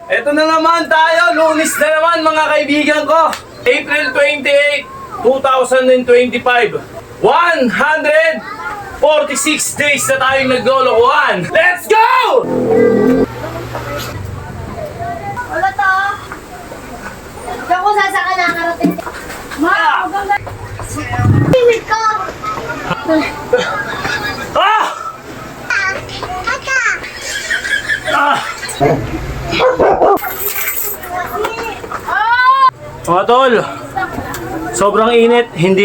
Eto na naman tayo, Lunes na naman mga kaibigan ko. April 28, 2025. 146 days na tayong naglolokohan. Let's go! Wala to. Diyan ko sasaka nakarating. Ma, maganda. Timid ka. Ah! Ah! Mga tol, sobrang init, hindi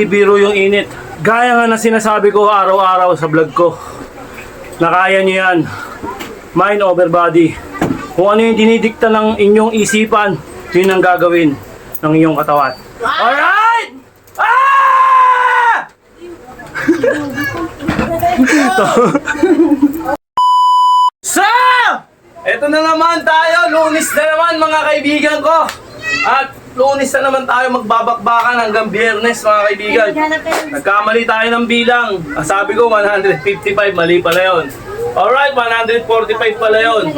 biro yung init. Gaya nga na sinasabi ko araw-araw sa vlog ko, na kaya nyo yan, mind over body. Kung ano yung dinidikta ng inyong isipan, yun ang gagawin ng inyong katawan. Alright! Ah! So, eto na naman tayo, Lunes na naman mga kaibigan ko. At Lunes na naman tayo magbabakbakan hanggang Biyernes mga kaibigan. Nagkamali tayo ng bilang. Sabi ko 155, mali pala yun. Alright, 145 pala yun.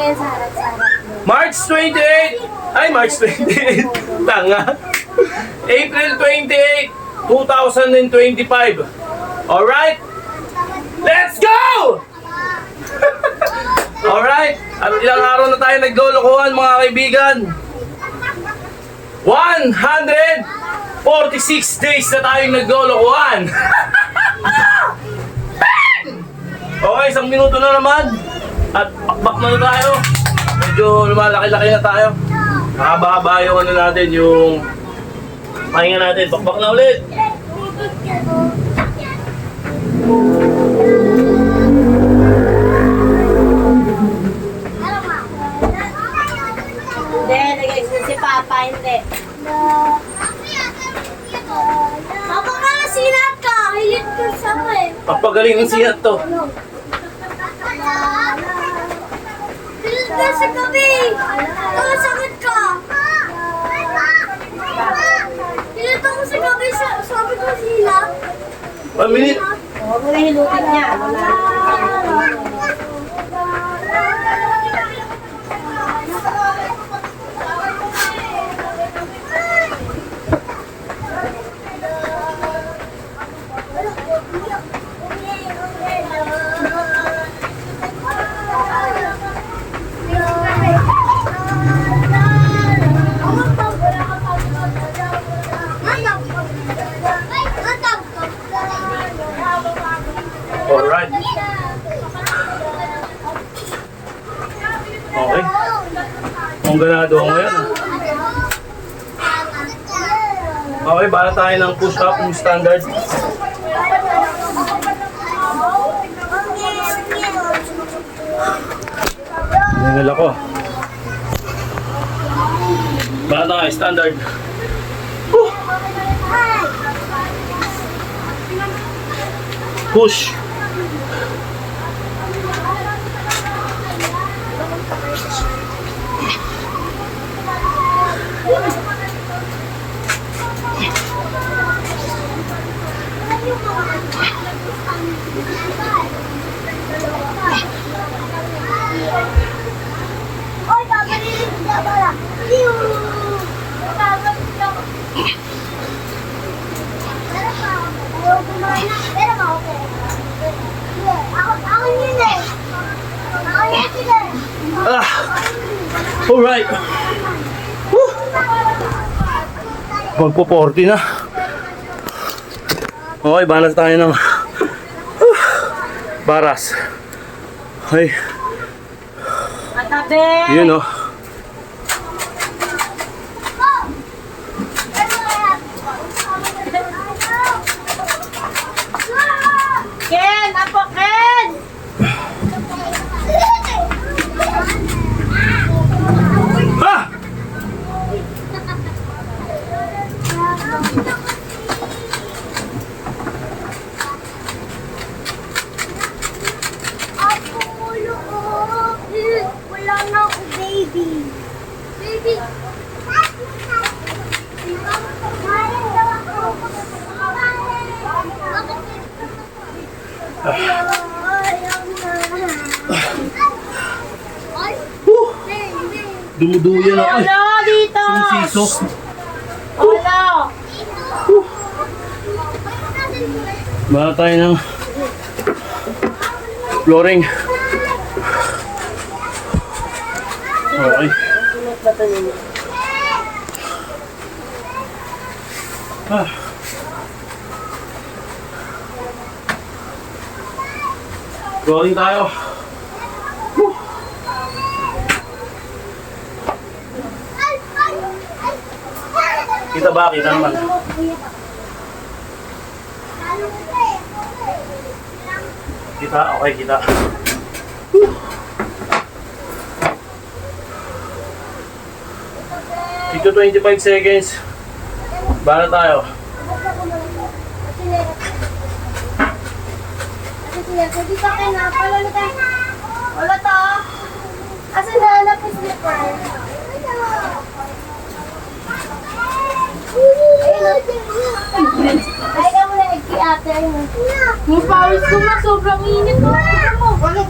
March 28, March 28, tanga. April 28, 2025. Alright, let's go! Alright, at ilang araw na tayo naglolokohan mga kaibigan. 146 days na tayong naglolokohan. Okay, isang minuto na naman. At pakbak na tayo. Medyo lumalaki-laki na tayo. Mahaba-haba yung ano natin, yung pahinga natin. Pakbak na ulit. Hindi, nag-exit si Papa, hindi. Papa ka, sinat ka. Hilit ko sa akin. Papagaling ang sinat to. Hilit ka sa gabi. Sakit ka. Hilit ako sa gabi. Sabi ko sila. 1 minute. Oo, hilutin niya. Alright. Okay. Ang ganado ako ngayon. Okay, para tayo ng push-up yung standard. Ningal ako. Para tayo, standard. Push. Oy, babalirin ka pala. Pero pa, okay. Ako yun eh. Ako yun sila eh. Ah! Alright. Magpo 40 na. Okay, balas tayo ng baras. Okay. Matabi! Yun oh. Ken! Apo, Ken! Ah! Ako, ulo ko. Wala na ako, baby. Dumuduyan ako eh. Ano, dito! Sumisiso. Ano? Bahala tayo ng flooring. Okay. Ah. Flooring tayo. Kita ba? Kita naman. Kita? Okay, kita. Dito 25 seconds. Bahala tayo. Pwede sa akin na. Wala to. Kasi nahanap yung slipper. Ay, ka muna nag-ate. Yung pawis ko ma, sobrang init mo. Wala.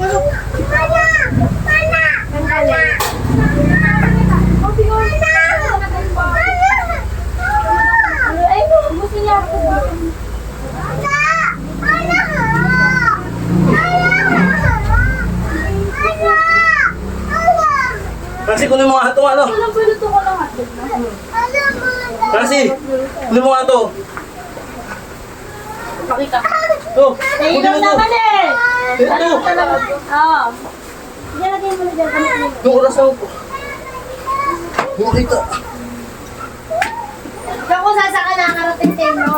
Ay, gusto niya ako. Kasi kunin mo nga ito, ano? Walang baluto ko lang hotdog na. Kasi, kunin mo nga ito. Pakita. Ito, kunin Nainom mo ito. naman eh! Ito, Oo. Hindi natin mo na dyan. yung orasan ko. Hindi makita. Diyan ko sasaka nakarating sa inyo.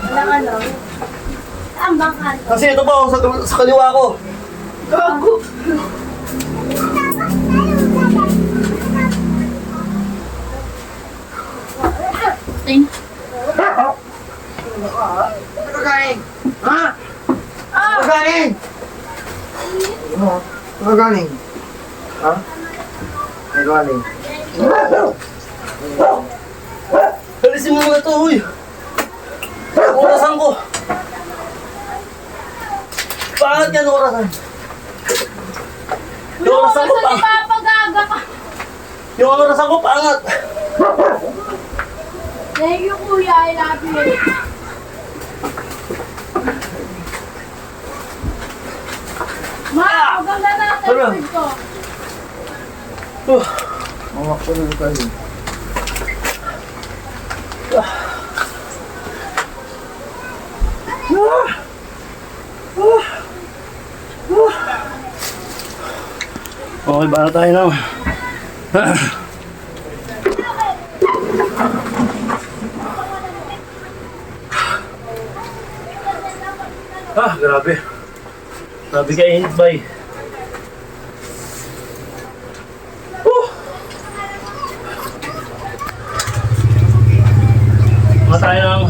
Walang ano. Ang bangkan. Kasi ito pa, oh, sa kaliwa ko. Gago. Magaling! Ha? Magaling! Magaling! Ha? Magaling! Alisin mo muna ito, huy. Yung orasan ko. Paangat yan, orasan. Yung orasan ko, paangat. Papagaga ka. Yung orasan ko, paangat. Thank you, kuya. I love you. Ma, maganda natin Ano? food ko. Mawak ko na kayo. Okay, bahala tayo na. Grabe. Grabe ka init, bay. Mga tayo ng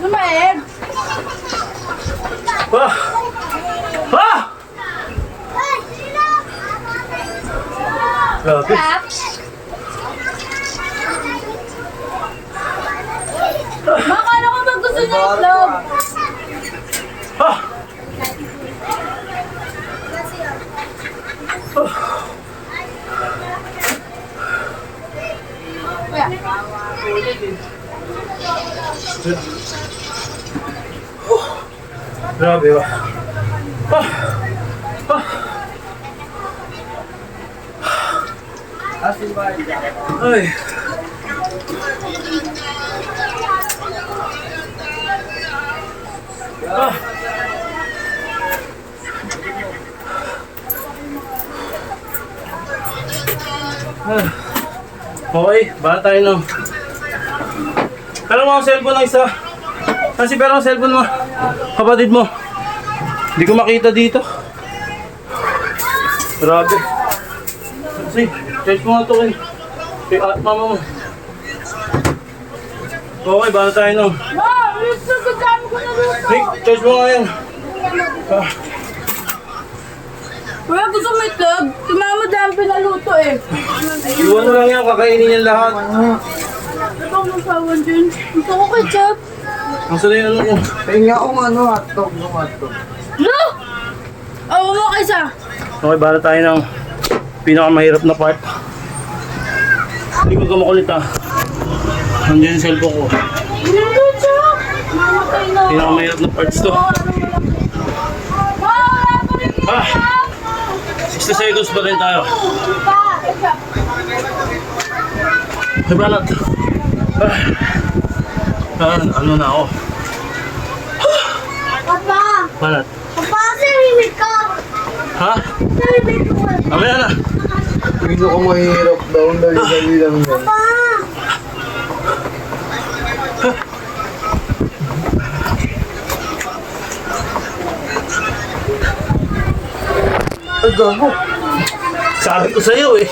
Lumaib. Ah! Ah! Grabe. Crap. Makala ko ba gusto niya itlog? Ah! Kuya. Grabe ba? Ay. Okay, baka tayo ng... Pero mo ang cellphone ng isa. Kasi pero ang cellphone mo, kapatid mo. Hindi ko makita dito. Grabe. Kasi, charge mo nga ito kay mama mo. Okay, baka tayo ng... Nick, charge mo nga yan. Wala gusto mo itlog? Si mama dahil pinaluto eh. Iwan mo lang yan, kakainin yan lahat. Ito ang masawan dyan. Gusto ko ketchup. Ang sana yung ano yun. Pahinga akong hotdog ng hotdog. No! Awa mo kaysa. Okay, bala tayo ng pinakamahirap na part. Hindi ko makulit ah. Nandiyan yung cellphone ko. Ketchup! Mamatay na. Pinakamahirap na parts to. Ah! 60 seconds pa rin tayo. Ay, balat. Ano na ako? Papa! Balat. Papa, sarinig ka! Ha? Sarinig ko! Mamaya na. Pino ko mahirap daw. Dali-dali lang yan. Papa! Ay, gago. Sabi ko sa'yo eh.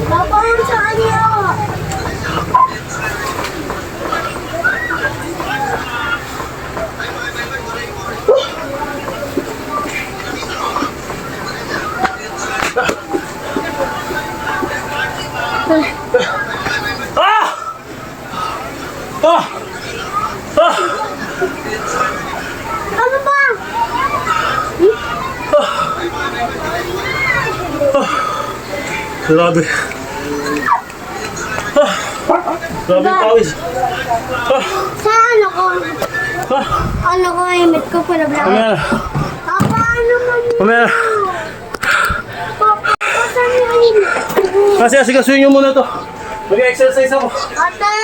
Papa, saan niyo? Ah! Ah! Ah! Ano ba? Grabe. Ah! Grabe yung pawis. Ah! Saan ako? Ah! Ano ko, imit ko para blanco. Mamaya na. Papa, ano man yun? Mamaya na. Papa, saan yung imit ko? Kasi asikasuhin nyo muna to. Mag-exercise ako. Ate!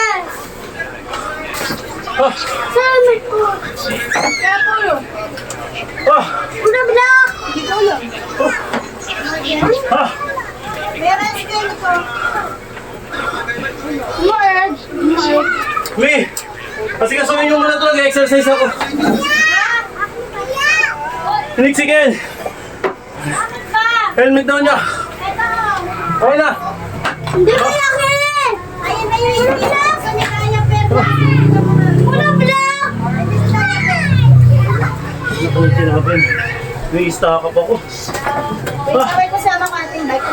Ah! Saan imit ko? Kaya po yun. Ah! Una black! Ikaw lang. Ah! Meron skin ko. Merge! Me! Asikasuhin nyo muna to. Mag-exercise ako. Siniksikin! Helmet daw niya. Okay na. Hindi mo laki! Ayun na yung ilaw! Kanya kanya pero. Una black! Nakulit natin. May stock up ako. Wait, sabay ko sama ko ating bike.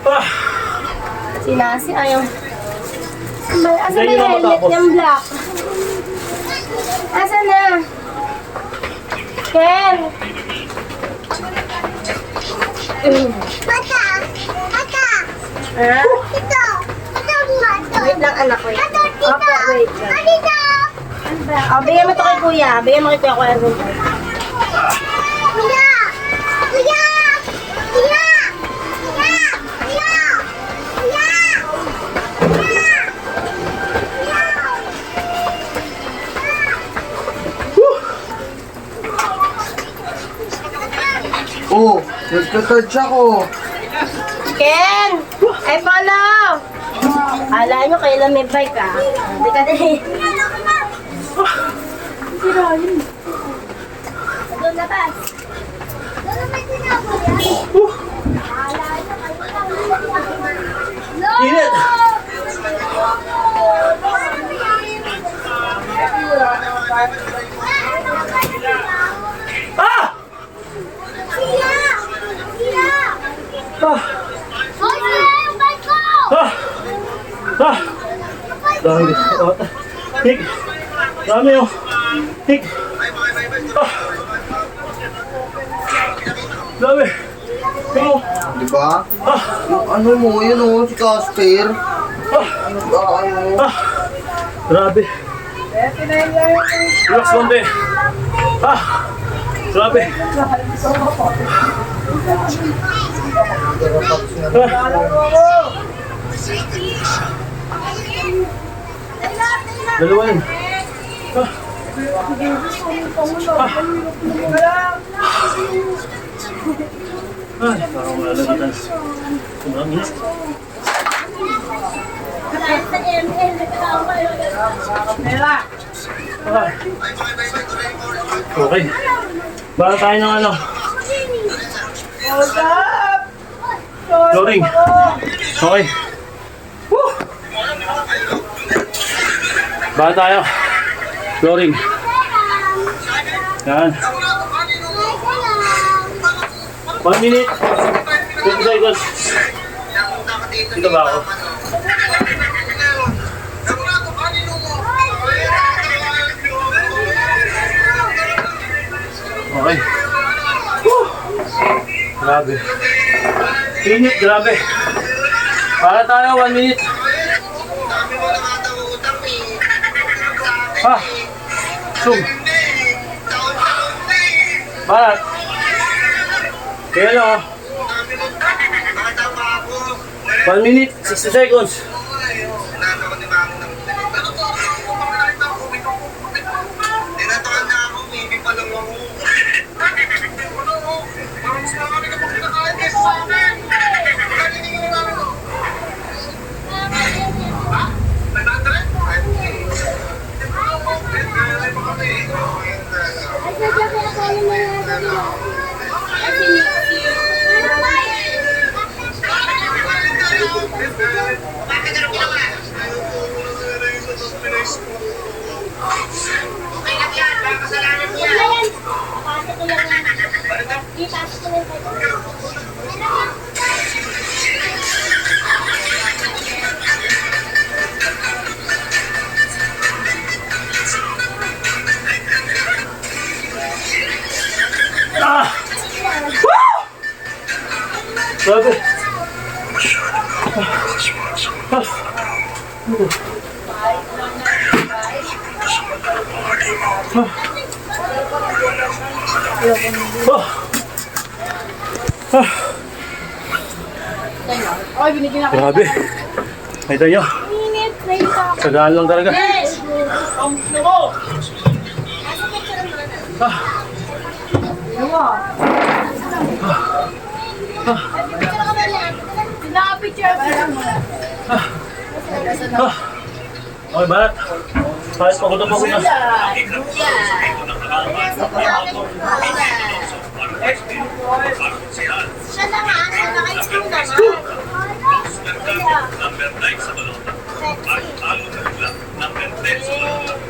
Ah! Si Nasi ayaw. Asa na Hindi yung na helmet matapos. yung black? Asa na? Ken! Bata! Bata! Ha? Ito! Wait lang anak ko. Opo, wait lang. Oh, bigyan mo ito kay kuya. Bigyan mo kay kuya kuya. Kuya! Kuya! Kuya! Kuya! Kuya! Kuya! Oh, nagka-touch ako. Ken! Ay, follow! Kala nyo kailan may bike ah. Hindi ka din. Sirayin. Doon na ba? Doon na may sinabi. Kala nyo kailan. Init! Ah! Siya! Siya! Ah! Ah! Ah! Dami. Hik. Dami oh. Hik. Ah! Dami. Hik oh. Di ba? Ah! Yung ano mo, yun o, si Casper. Ah! Ano ba, ano? Ah! Grabe. Relax konti. Ah! Grabe. Ah! Dalawa yun. Ah! Ah! Ay, parang malalagitan. Sobrang init. Ah. Okay. Baka tayo ng ano? Flooring. Okay. Woo! Baka tayo. Flooring. Yan. 1 minute. 20 seconds. Dito ba ako? Okay. Woo! Grabe. Init, grabe. Para tayo, 1 minute. Ha? Zoom. Barat. Kaya lang oh. 1 minute, 60 seconds. Ah! Woo! Grabe. Ay, binigyan ako. Grabe. Nakita nyo? Sagaan lang talaga. Ah. Pinaka-picture ako lang mo. Ah. Okay, Barat. Kahit pagod na pagod na. Siya na nga, siya naka-screw naman. Number 9 sa balota. At talo na bigla. Number 10 sa balota.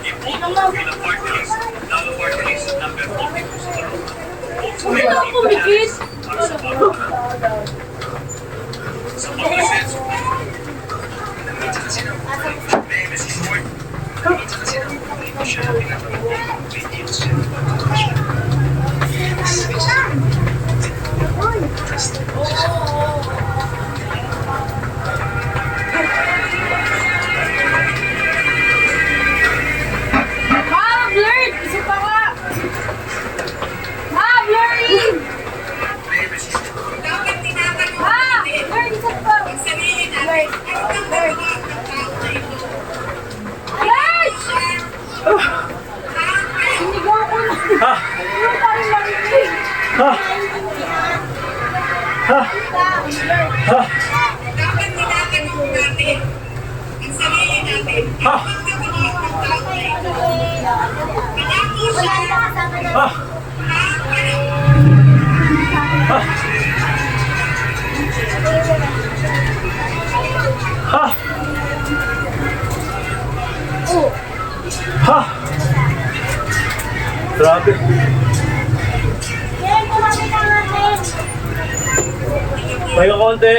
Ipotos bilang party list. Talo party list. Number 42 sa balota. Hindi na ako pumikit. Sa balota. Sa pag-resenso. Name is short. Hindi siya pinatawag. Hindi siya Blurred! Isa pa ka! Blurring! Blurred! Isa pa! Blurred! Blurred! Blurred! Sinigaw ko na! Ah. Yung parang marinig! Ah. Ah. Ah. Ah. Ah. Ah. Ha! Grabe. Yan, kumapit ang natin. Pahinga konti.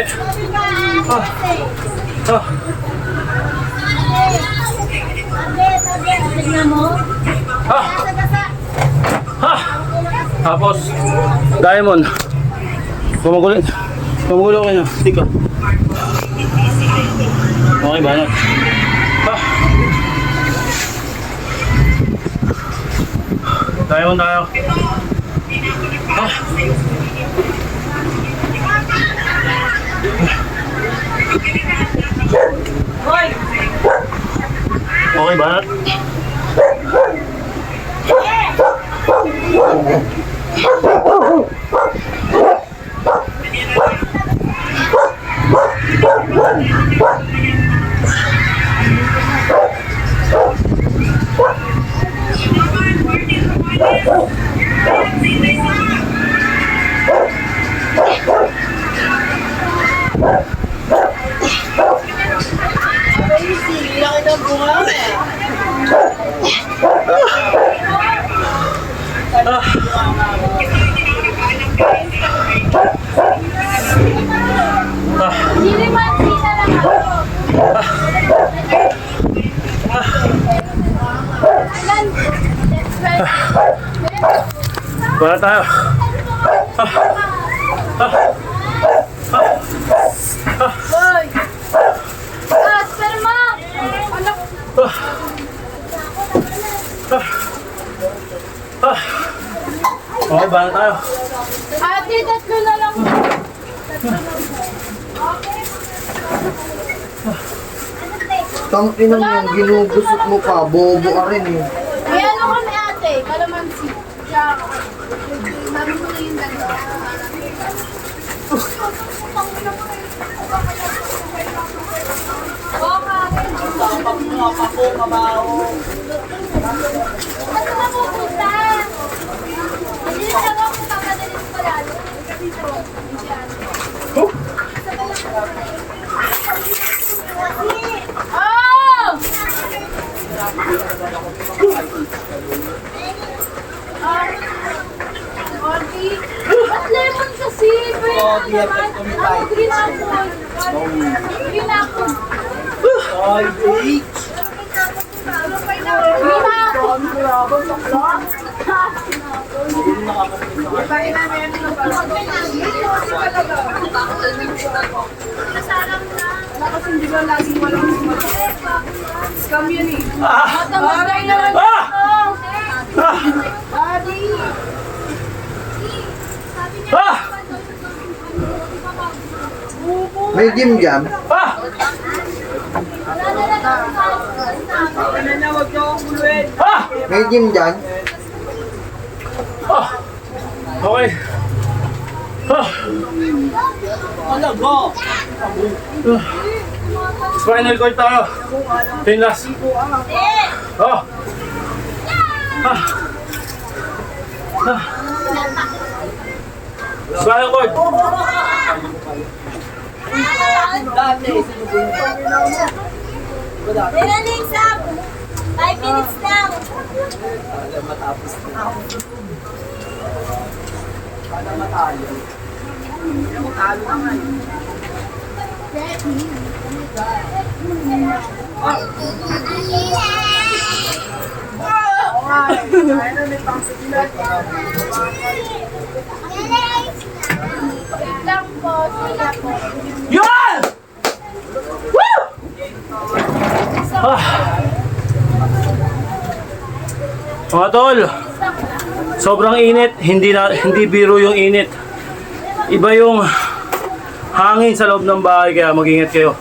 Tignan mo. Tapos, Diamond. Pumugulo ka niya. Tika. Okay, banat. Diamond tayo. Okay, banat. Banat tayo. Hoy! Sperma! Anak! Okay, banat tayo. Ate, tatlo na lang. Tangin naman yung ginugusot mo pa, bobo ka rin eh. May ano kami ate, kalamansi. Siya, sabi mo na yung dalawa. Ano na pupunta? Hindi na lang ako papadalit ko lalo. Oh! Auntie, ba't lemon kasi? Green naman. Ako, green apple. Green apple. Green apple. Scam yun eh. Matamagay na lang. Daddy. May gym jam? May gym dyan? Okay. Spinal cord tayo. Pinlas. Spinal cord. Relax up. 5 minutes lang. Lang po, sila po. Yun! Woo! Mga tol, sobrang init, hindi biro yung init. Iba yung hangin sa loob ng bahay, kaya mag-ingat kayo.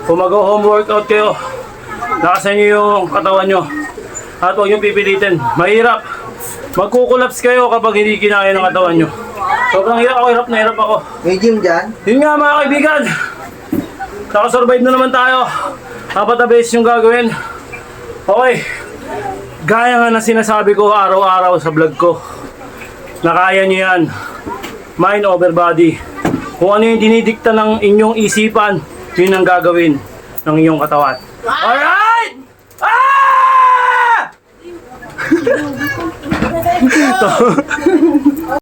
Kung mag-home workout kayo, lakasan nyo yung katawan nyo. At huwag nyo pipilitin. Mahirap. Magkukulaps kayo kapag hindi kinaya ng katawan nyo. Sobrang hirap na hirap ako. May gym dyan? Yun nga mga kaibigan, nakasurvive na naman tayo. 4 na beses yung gagawin. Okay, gaya nga na sinasabi ko araw-araw sa vlog ko, na kaya nyo yan. Mind over body. Kung ano yung dinidikta ng inyong isipan, yun ang gagawin ng inyong katawan. Alright! Ah!